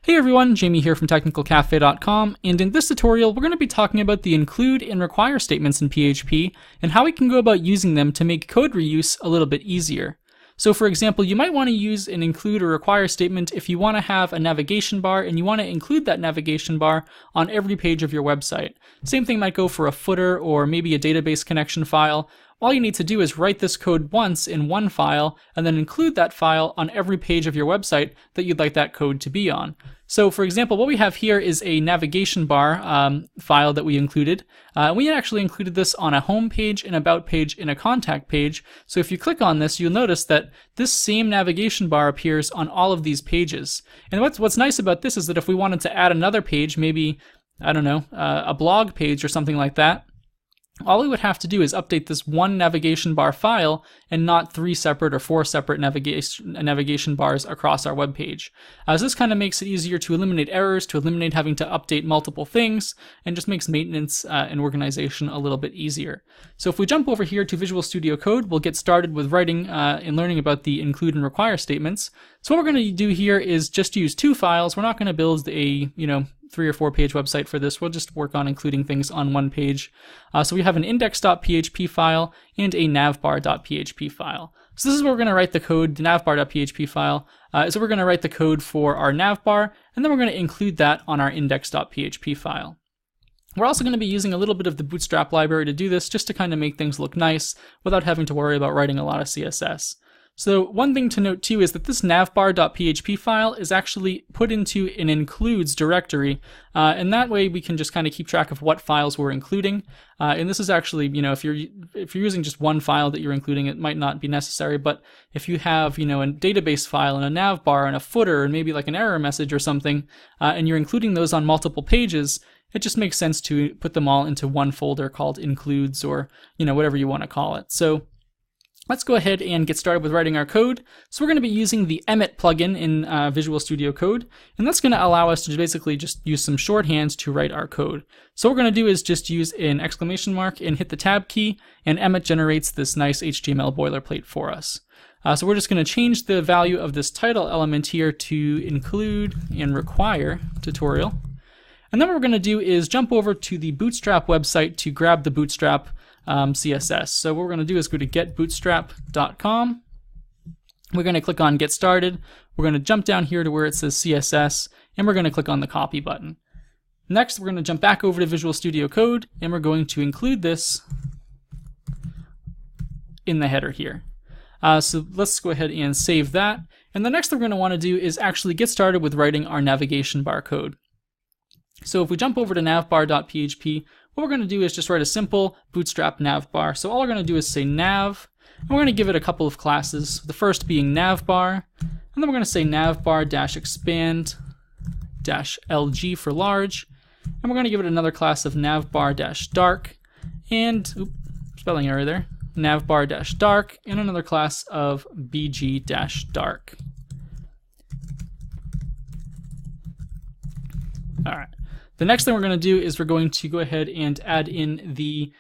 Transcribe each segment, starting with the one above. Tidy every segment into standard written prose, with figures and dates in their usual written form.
Hey everyone, Jamie here from TechnicalCafe.com, and in this tutorial we're going to be talking about the include and require statements in PHP and how we can go about using them to make code reuse a little bit easier. So for example, you might want to use an include or require statement if you want to have a navigation bar and you want to include that navigation bar on every page of your website. Same thing might go for a footer or maybe a database connection file. All you need to do is write this code once in one file and then include that file on every page of your website that you'd like that code to be on. So for example, what we have here is a navigation bar file that we included. We actually included this on a home page, an about page, and a contact page. So if you click on this, you'll notice that this same navigation bar appears on all of these pages. And what's nice about this is that if we wanted to add another page, maybe, I don't know, a blog page or something like that, all we would have to do is update this one navigation bar file and not 3 separate or 4 separate navigation bars across our web page. So this kind of makes it easier to eliminate errors, to eliminate having to update multiple things, and just makes maintenance and organization a little bit easier. So if we jump over here to Visual Studio Code, we'll get started with writing and learning about the include and require statements. So what we're going to do here is just use 2 files. We're not going to build a 3 or 4 page website for this. We'll just work on including things on one page. So we have an index.php file and a navbar.php file. So this is where we're going to write the code. The navbar.php file is where we're going to write the code for our navbar, and then we're going to include that on our index.php file. We're also going to be using a little bit of the Bootstrap library to do this, just to kind of make things look nice without having to worry about writing a lot of CSS. So one thing to note too is that this navbar.php file is actually put into an includes directory, and that way we can just kind of keep track of what files we're including. And this is actually, if you're using just one file that you're including, it might not be necessary. But if you have, a database file and a navbar and a footer and maybe like an error message or something, and you're including those on multiple pages, it just makes sense to put them all into one folder called includes, or whatever you want to call it. So let's go ahead and get started with writing our code. So we're going to be using the Emmet plugin in Visual Studio Code, and that's going to allow us to basically just use some shorthand to write our code. So what we're going to do is just use an exclamation mark and hit the tab key, and Emmet generates this nice HTML boilerplate for us. So we're just going to change the value of this title element here to include and require tutorial. And then what we're going to do is jump over to the Bootstrap website to grab the Bootstrap CSS. So what we're going to do is go to getbootstrap.com. We're going to click on Get Started. We're going to jump down here to where it says CSS, and we're going to click on the Copy button. Next, we're going to jump back over to Visual Studio Code, and we're going to include this in the header here. So let's go ahead and save that. And the next thing we're going to want to do is actually get started with writing our navigation bar code. So if we jump over to navbar.php, what we're going to do is just write a simple Bootstrap Nav Bar. So all we're going to do is say nav, and we're going to give it a couple of classes, the first being navbar, and then we're going to say navbar-expand-lg for large, and we're going to give it another class of navbar-dark, and, spelling error there, navbar-dark, and another class of bg-dark. All right. The next thing we're going to do is we're going to go ahead and add in the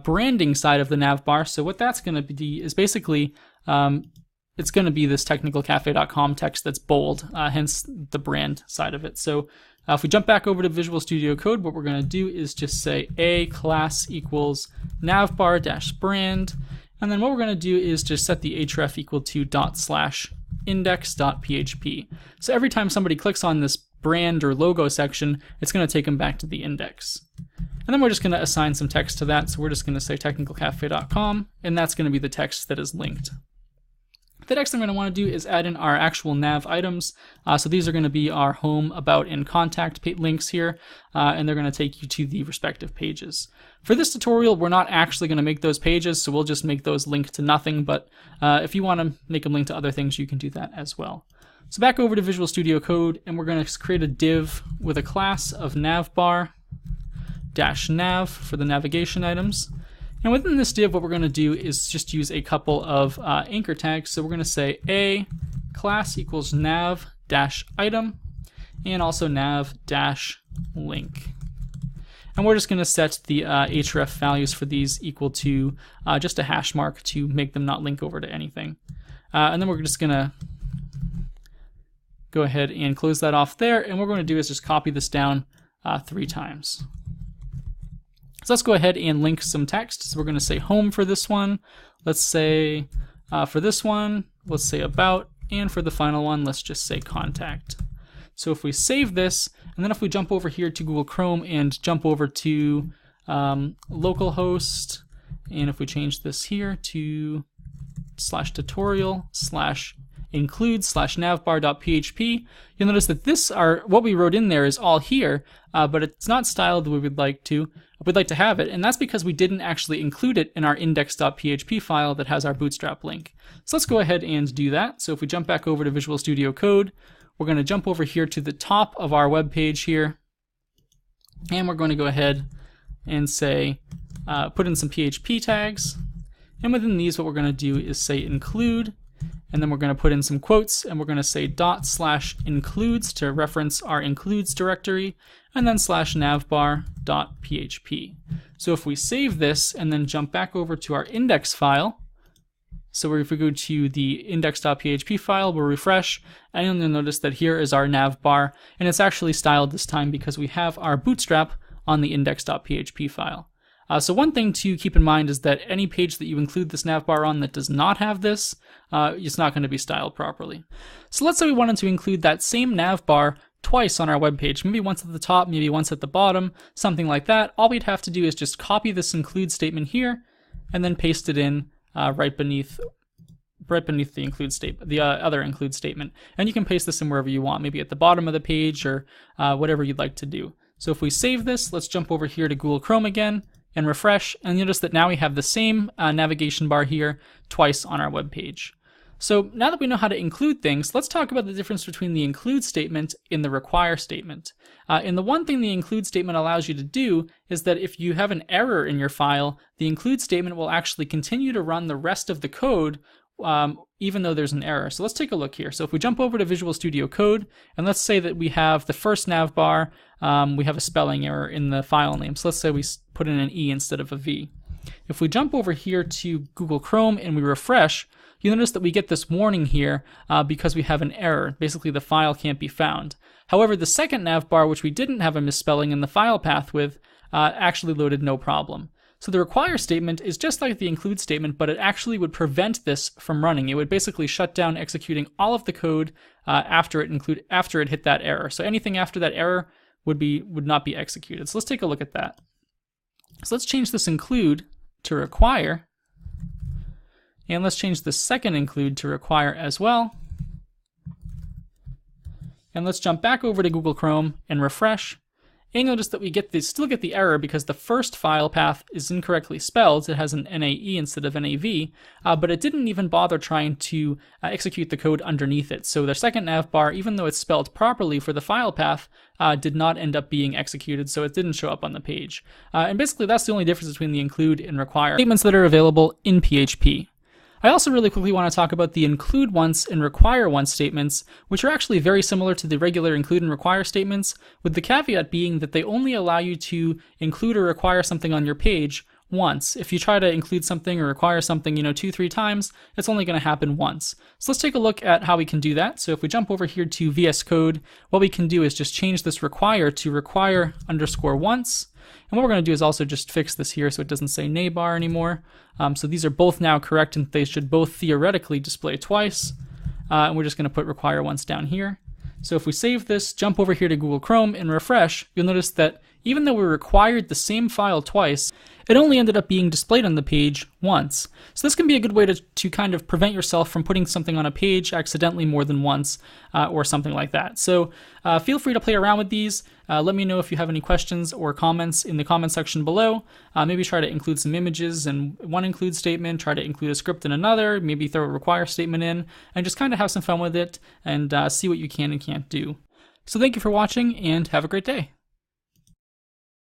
branding side of the nav bar. So what that's going to be is basically, it's going to be this TechnicalCafe.com text that's bold, hence the brand side of it. So if we jump back over to Visual Studio Code, what we're going to do is just say a class equals navbar-brand, and then what we're going to do is just set the href equal to ./index.php. So every time somebody clicks on this brand or logo section, it's going to take them back to the index. And then we're just going to assign some text to that. So we're just going to say technicalcafe.com, and that's going to be the text that is linked. The next thing we're going to want to do is add in our actual nav items. So these are going to be our home, about, and contact links here, and they're going to take you to the respective pages. For this tutorial, we're not actually going to make those pages, so we'll just make those link to nothing, but if you want to make them link to other things, you can do that as well. So back over to Visual Studio Code, and we're going to create a div with a class of navbar-nav for the navigation items. And within this div, what we're going to do is just use a couple of anchor tags. So we're going to say a class equals nav-item, and also nav-link. And we're just going to set the href values for these equal to just a hash mark to make them not link over to anything. And then we're just going to go ahead and close that off there, and what we're going to do is just copy this down 3 times. So let's go ahead and link some text. So we're going to say home for this one. Let's say for this one, let's say about, and for the final one, let's just say contact. So if we save this, and then if we jump over here to Google Chrome and jump over to localhost, and if we change this here to /tutorial/include/navbar.php, you'll notice that what we wrote in there is all here, but it's not styled the way we'd like to have it, and that's because we didn't actually include it in our index.php file that has our Bootstrap link. So let's go ahead and do that. So if we jump back over to Visual Studio Code, we're going to jump over here to the top of our web page here, and we're going to go ahead and say, put in some PHP tags, and within these what we're going to do is say include, and then we're going to put in some quotes, and we're going to say /includes to reference our includes directory, and then /navbar.php. So if we save this and then jump back over to our index file, so if we go to the index.php file, we'll refresh, and you'll notice that here is our nav bar, and it's actually styled this time because we have our Bootstrap on the index.php file. So one thing to keep in mind is that any page that you include this nav bar on that does not have this, it's not going to be styled properly. So let's say we wanted to include that same nav bar twice on our web page, maybe once at the top, maybe once at the bottom, something like that. All we'd have to do is just copy this include statement here, and then paste it in right beneath the include statement, the other include statement, and you can paste this in wherever you want, maybe at the bottom of the page or whatever you'd like to do. So if we save this, let's jump over here to Google Chrome again and refresh, and notice that now we have the same navigation bar here twice on our web page. So now that we know how to include things, let's talk about the difference between the include statement and the require statement. And the one thing the include statement allows you to do is that if you have an error in your file, the include statement will actually continue to run the rest of the code even though there's an error. So let's take a look here. So if we jump over to Visual Studio Code, and let's say that we have the first nav bar, we have a spelling error in the file name. So let's say we put in an E instead of a V. If we jump over here to Google Chrome and we refresh, you notice that we get this warning here because we have an error. Basically, the file can't be found. However, the second nav bar, which we didn't have a misspelling in the file path with, actually loaded no problem. So the require statement is just like the include statement, but it actually would prevent this from running. It would basically shut down executing all of the code after it hit that error. So anything after that error would not be executed. So let's take a look at that. So let's change this include to require, and let's change the second include to require as well. And let's jump back over to Google Chrome and refresh. And notice that we still get the error because the first file path is incorrectly spelled. It has an NAE instead of NAV, but it didn't even bother trying to execute the code underneath it. So the second nav bar, even though it's spelled properly for the file path, did not end up being executed, so it didn't show up on the page. And basically that's the only difference between the include and require statements that are available in PHP. I also really quickly want to talk about the include once and require once statements, which are actually very similar to the regular include and require statements, with the caveat being that they only allow you to include or require something on your page once. If you try to include something or require something, 2-3 times, it's only going to happen once. So let's take a look at how we can do that. So if we jump over here to VS Code, what we can do is just change this require to require_once. And what we're going to do is also just fix this here so it doesn't say navbar anymore. So these are both now correct, and they should both theoretically display twice. And we're just going to put require once down here. So if we save this, jump over here to Google Chrome and refresh, you'll notice that even though we required the same file twice, it only ended up being displayed on the page once. So this can be a good way to kind of prevent yourself from putting something on a page accidentally more than once or something like that. So feel free to play around with these. Let me know if you have any questions or comments in the comment section below. Maybe try to include some images in one include statement, try to include a script in another, maybe throw a require statement in, and just kind of have some fun with it and see what you can and can't do. So thank you for watching, and have a great day.